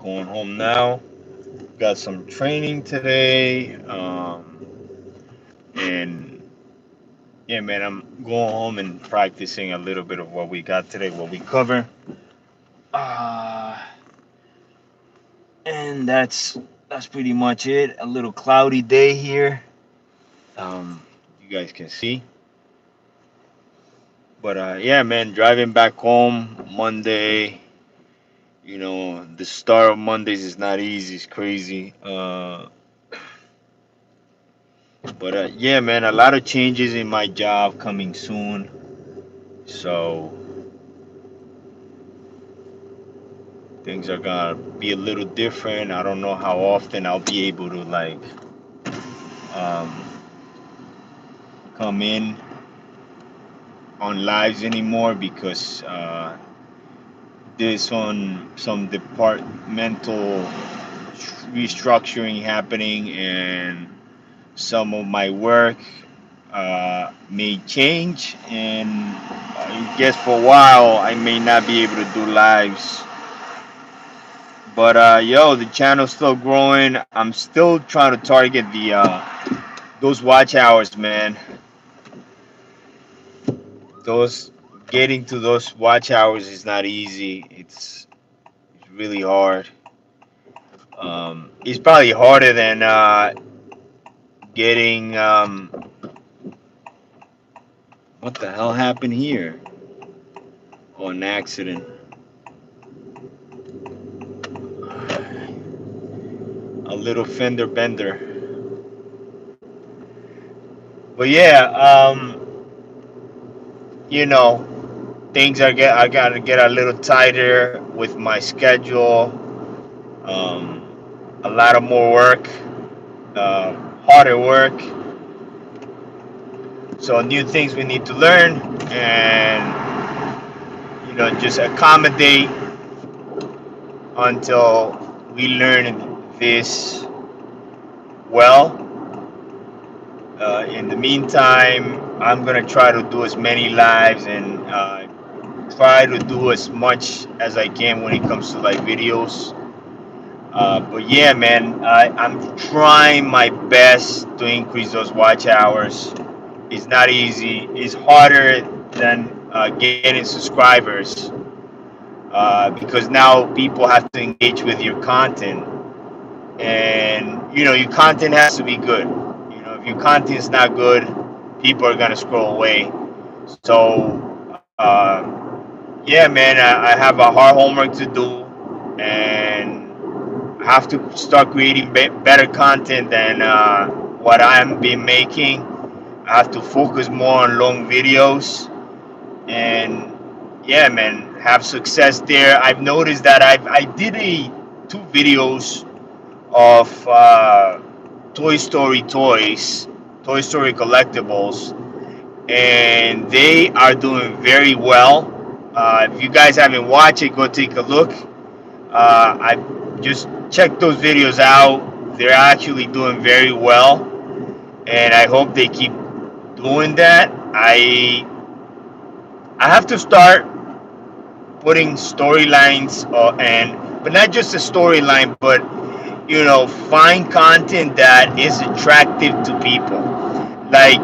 going home now. Got some training today. And yeah, man, I'm going home and practicing a little bit of what we got today, what we cover. Uh, and that's pretty much it. A little cloudy day here. You guys can see. But yeah, man, driving back home Monday. The start of Mondays is not easy. It's crazy. But yeah, man, a lot of changes in my job coming soon. So things are gonna be a little different. I don't know how often I'll be able to um, come in on lives anymore because there's some departmental restructuring happening, and some of my work may change, and I guess for a while I may not be able to do lives. But yo, the channel's still growing. I'm still trying to target the those watch hours, man. Those Getting to those watch hours is not easy. It's really hard. It's probably harder than getting what the hell happened here? Oh, an accident. A little fender bender. But yeah, you know, I gotta get a little tighter with my schedule. Um, a lot of more work, uh, harder work. So new things we need to learn, and just accommodate until we learn this well. In the meantime, I'm gonna try to do as many lives and try to do as much as I can when it comes to like videos. But yeah, man, I'm trying my best to increase those watch hours. It's not easy. It's harder than getting subscribers because now people have to engage with your content, and your content has to be good. If your content is not good, people are gonna scroll away. So yeah, man, I have a hard homework to do, and I have to start creating better content than what I'm been making. I have to focus more on long videos, and yeah, man, have success there. I've noticed that I did two videos of Toy Story toys, Toy Story collectibles, and they are doing very well. If you guys haven't watched it, go take a look. I just checked those videos out. They're actually doing very well, and I hope they keep doing that. I have to start putting storylines but not just a storyline, but find content that is attractive to people, like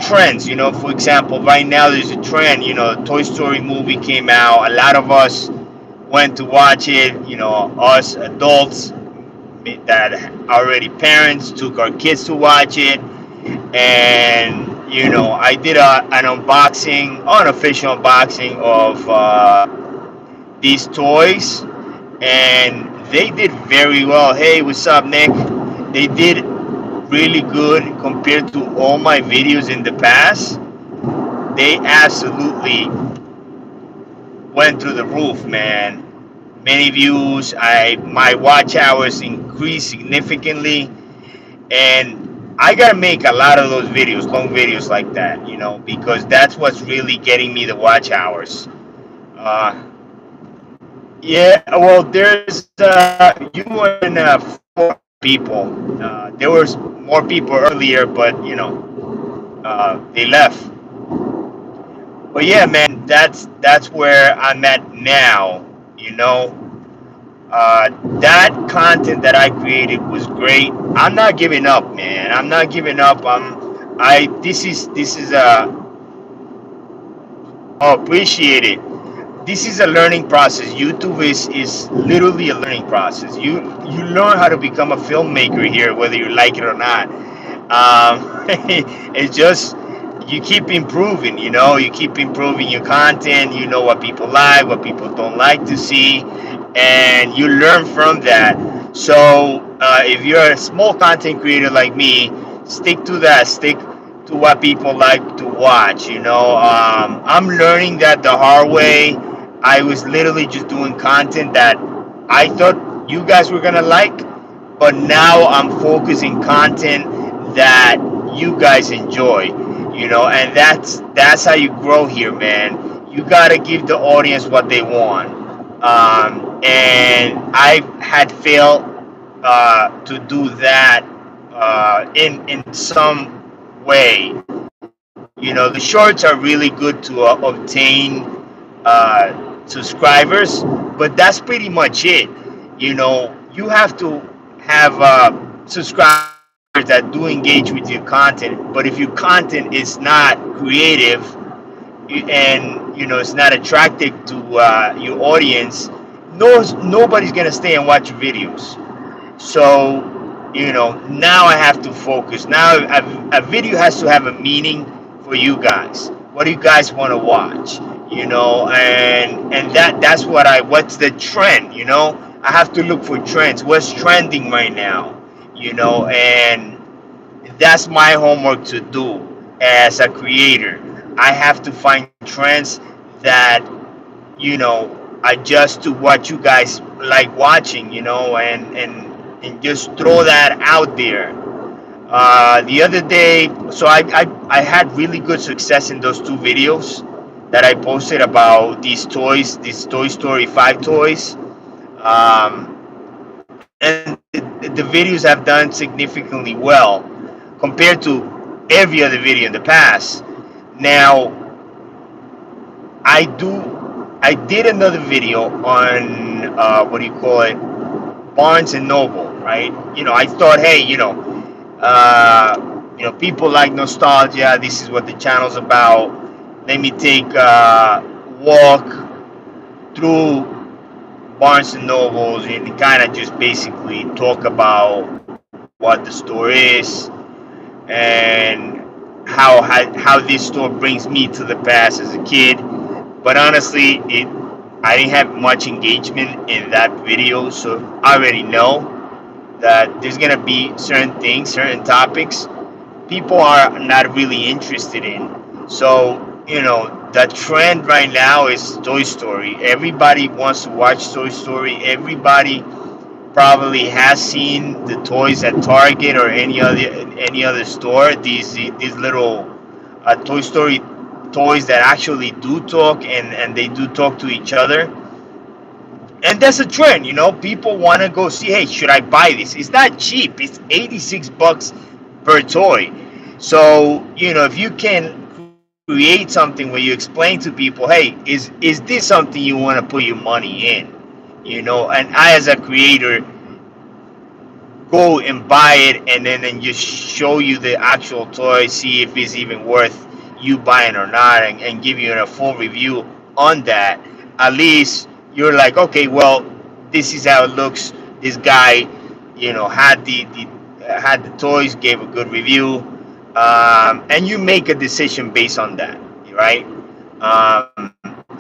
trends. For example, right now there's a trend. Toy Story movie came out. A lot of us went to watch it. Us adults that are already parents took our kids to watch it, and I did an unboxing, unofficial unboxing of these toys, and they did very well. Hey, what's up, Nick? They did really good compared to all my videos in the past. They absolutely went through the roof, man. Many views. My watch hours increased significantly, and I gotta make a lot of those videos, long videos like that, because that's what's really getting me the watch hours. Uh, yeah, well, you and four people. There was more people earlier, but they left. But yeah, man, that's where I'm at now. You know, That content that I created was great. I'm not giving up, man. I'm not giving up. I this is oh, appreciate it. This is a learning process. YouTube is literally a learning process. You learn how to become a filmmaker here, whether you like it or not. It's just you keep improving. You keep improving your content. You know what people like, what people don't like to see, and you learn from that. So if you're a small content creator like me, stick to that. Stick to what people like to watch. I'm learning that the hard way. I was literally just doing content that I thought you guys were gonna like, but now I'm focusing content that you guys enjoy. And that's how you grow here, man. You gotta give the audience what they want. And I had failed to do that in some way. The shorts are really good to obtain subscribers, but that's pretty much it. You have to have subscribers that do engage with your content. But if your content is not creative and it's not attractive to your audience, nobody's gonna stay and watch your videos. So, now I have to focus. Now a video has to have a meaning for you guys. What do you guys want to watch? And that's what's the trend, I have to look for trends. What's trending right now? And that's my homework to do as a creator. I have to find trends that, adjust to what you guys like watching, and just throw that out there. The other day, so I had really good success in those two videos that I posted about these Toy Story 5 toys. And the videos have done significantly well compared to every other video in the past. Now, I did another video on what do you call it, Barnes and Noble, right? I thought, hey, people like nostalgia. This is what the channel's about. Let me take a walk through Barnes and Nobles and kind of just basically talk about what the store is and how this store brings me to the past as a kid. But honestly, I didn't have much engagement in that video, so I already know that there's gonna be certain things, certain topics people are not really interested in. So, the trend right now is Toy Story. Everybody wants to watch Toy Story. Everybody probably has seen the toys at Target or any other store. These little Toy Story toys that actually do talk, and they do talk to each other. And that's a trend. People want to go see, hey, should I buy this? It's not cheap. It's $86 per toy. So, if you can create something where you explain to people, hey, is this something you want to put your money in? And I, as a creator, go and buy it, and then just show you the actual toy, see if it's even worth you buying or not, and give you a full review on that. At least you're like, okay, well, this is how it looks. This guy, had the toys, gave a good review, and you make a decision based on that, right?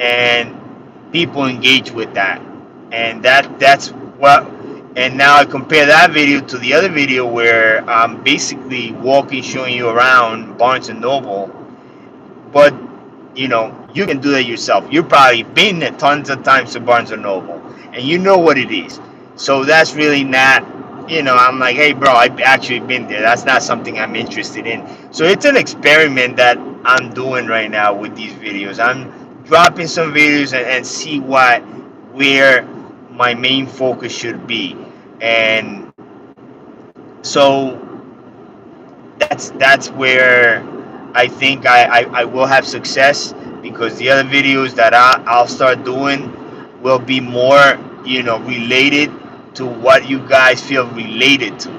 And people engage with that, and that's what. And now I compare that video to the other video where I'm basically walking, showing you around Barnes and Noble. But you can do that yourself. You've probably been there tons of times to Barnes and Noble, and you know what it is. So that's really not, I'm like, hey, bro, I've actually been there. That's not something I'm interested in. So it's an experiment that I'm doing right now with these videos. I'm dropping some videos and see where my main focus should be. And so that's where I think I will have success, because the other videos that I'll start doing will be more related to what you guys feel related to,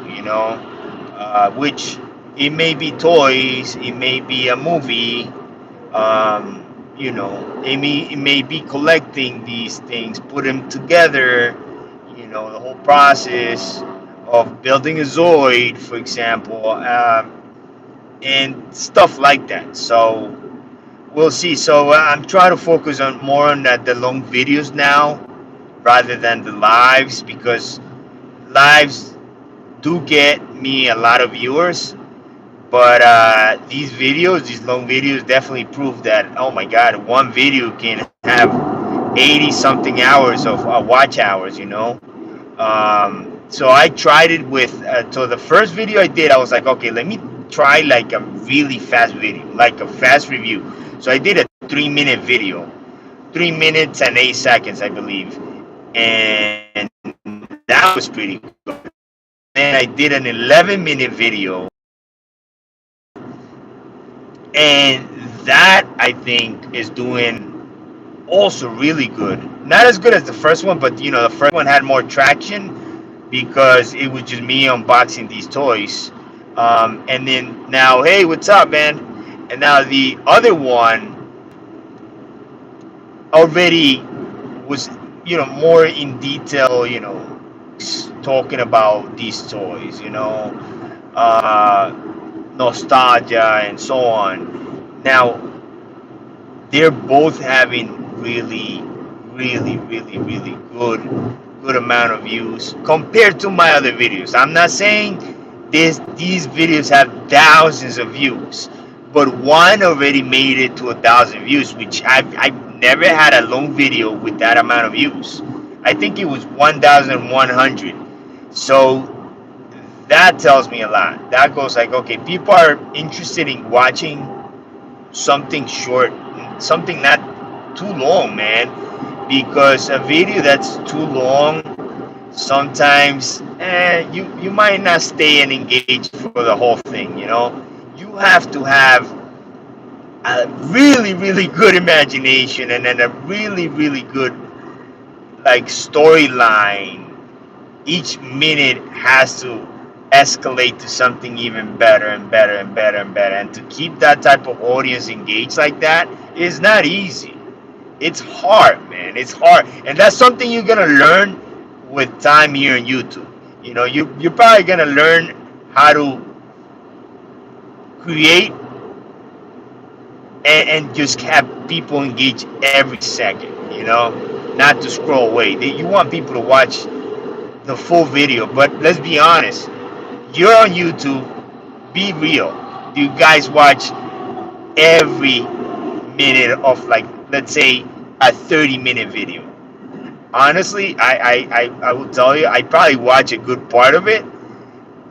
which it may be toys, it may be a movie, it may be collecting these things, put them together, the whole process of building a Zoid, for example, and stuff like that. So we'll see. So I'm trying to focus on more on the long videos now rather than the lives, because lives do get me a lot of viewers, but these long videos definitely prove that, oh my god, one video can have 80 something hours of watch hours, so I tried it with so the first video I did, I was like, okay, let me try like a really fast video, like a fast review. So I did a 3-minute video, 3 minutes and 8 seconds, I believe, and that was pretty good. And then I did an 11-minute video, and that I think is doing also really good. Not as good as the first one, but the first one had more traction because it was just me unboxing these toys. And then now, hey, what's up, man? And now the other one already was, more in detail, talking about these toys, uh, nostalgia and so on. Now, they're both having really, really, really, really good amount of views compared to my other videos. I'm not saying these videos have thousands of views, but one already made it to 1,000 views, which I've never had a long video with that amount of views. I think it was 1,100. So that tells me a lot. That goes like, okay, people are interested in watching something short, something not too long, man. Because a video that's too long, sometimes you might not stay and engage for the whole thing. You have to have a really, really good imagination, and then a really, really good like storyline. Each minute has to escalate to something even better and better and better and better. And to keep that type of audience engaged like that is not easy. It's hard, man. It's hard. And that's something you're going to learn with time here on YouTube. You're probably going to learn how to create and just have people engage every second, not to scroll away. You want people to watch the full video. But let's be honest, you're on YouTube, be real. Do you guys watch every minute of, like, let's say a 30-minute video? Honestly, I will tell you, I probably watch a good part of it,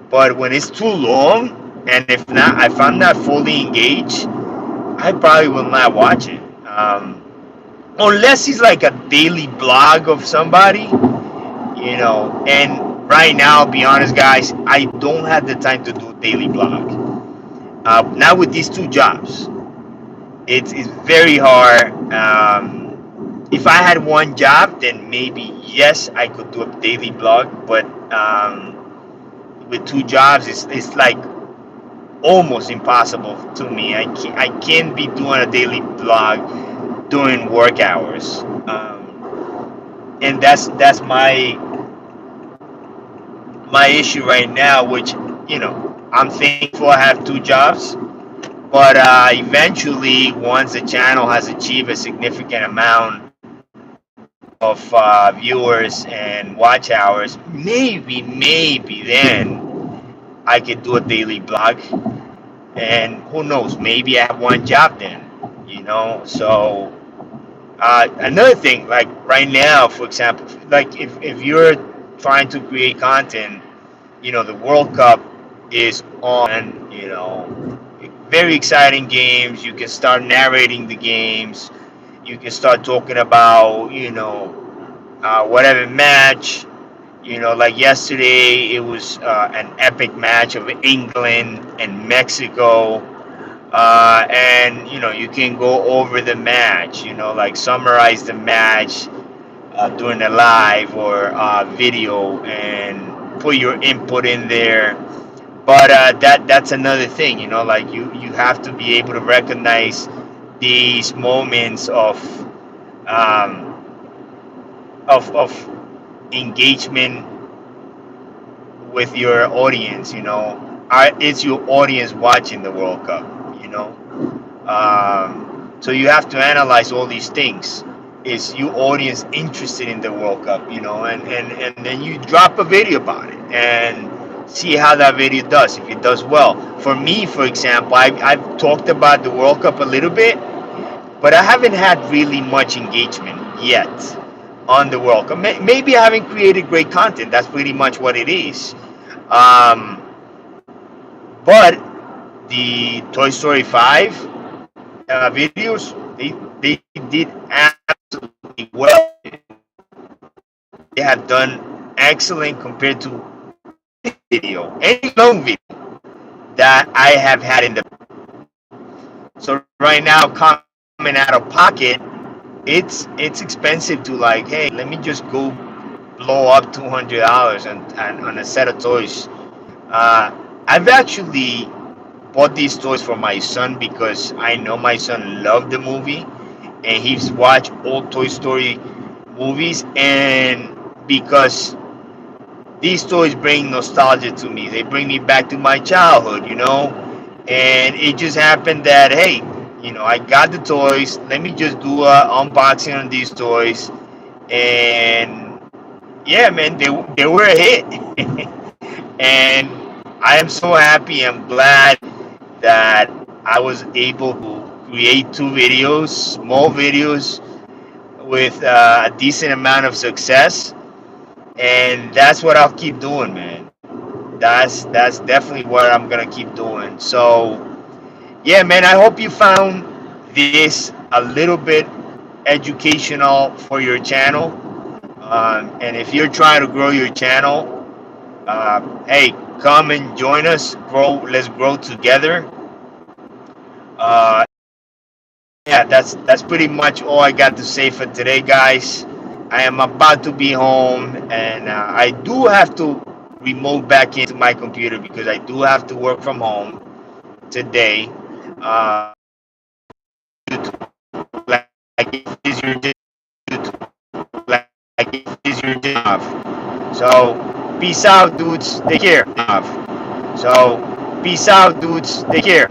but when it's too long, and if I'm not fully engaged, I probably will not watch it. Unless it's like a daily blog of somebody, and right now, I'll be honest, guys, I don't have the time to do a daily blog. Not with these two jobs. It's very hard. If I had one job, then maybe yes, I could do a daily blog. But with two jobs, it's like almost impossible to me. I can't be doing a daily blog during work hours, and that's my issue right now. Which, I'm thankful I have two jobs. But eventually, once the channel has achieved a significant amount of viewers and watch hours, maybe then I could do a daily blog. And who knows, maybe I have one job then, So another thing, like right now, for example, like if you're trying to create content, the World Cup is on, very exciting games. You can start narrating the games. You can start talking about, whatever match. Like yesterday, it was an epic match of England and Mexico. And, you can go over the match, like summarize the match. during a live or video and put your input in there. But that's another thing, you know, like you have to be able to recognize these moments um, of engagement with your audience. You know, it's your audience watching the World Cup. You know, so you have to analyze all these things. Is your audience interested in the World Cup? You know, and then you drop a video about it and see how that video does. If it does well, for me, for example, I've talked about the World Cup a little bit, but I haven't had really much engagement yet on the World Cup. Maybe I haven't created great content. That's pretty much what it is. Um, but the Toy Story 5 videos, they did absolutely well. They have done excellent compared to video, any long video that I have had in the. So right now, coming out of pocket, it's expensive to like, hey, let me just go blow up $200 on a set of toys. I've actually bought these toys for my son because I know my son loved the movie and he's watched all Toy Story movies, and because these toys bring nostalgia to me, they bring me back to my childhood, you know. And it just happened that, hey, you know, I got the toys. Let me just do a unboxing on these toys, and yeah, man, they were a hit. And I am so happy. I'm glad that I was able to create two videos, small videos, with a decent amount of success, and that's what I'll keep doing, man. That's definitely what I'm gonna keep doing. So yeah, man, I hope you found this a little bit educational for your channel. And if you're trying to grow your channel, hey, come and join us. Grow. Let's grow together. Uh, yeah, that's pretty much all I got to say for today, guys. I am about to be home, and I do have to remote back into my computer because I do have to work from home today. Like it is your YouTube, like it is your job. So peace out, dudes. Take care. So peace out, dudes. Take care.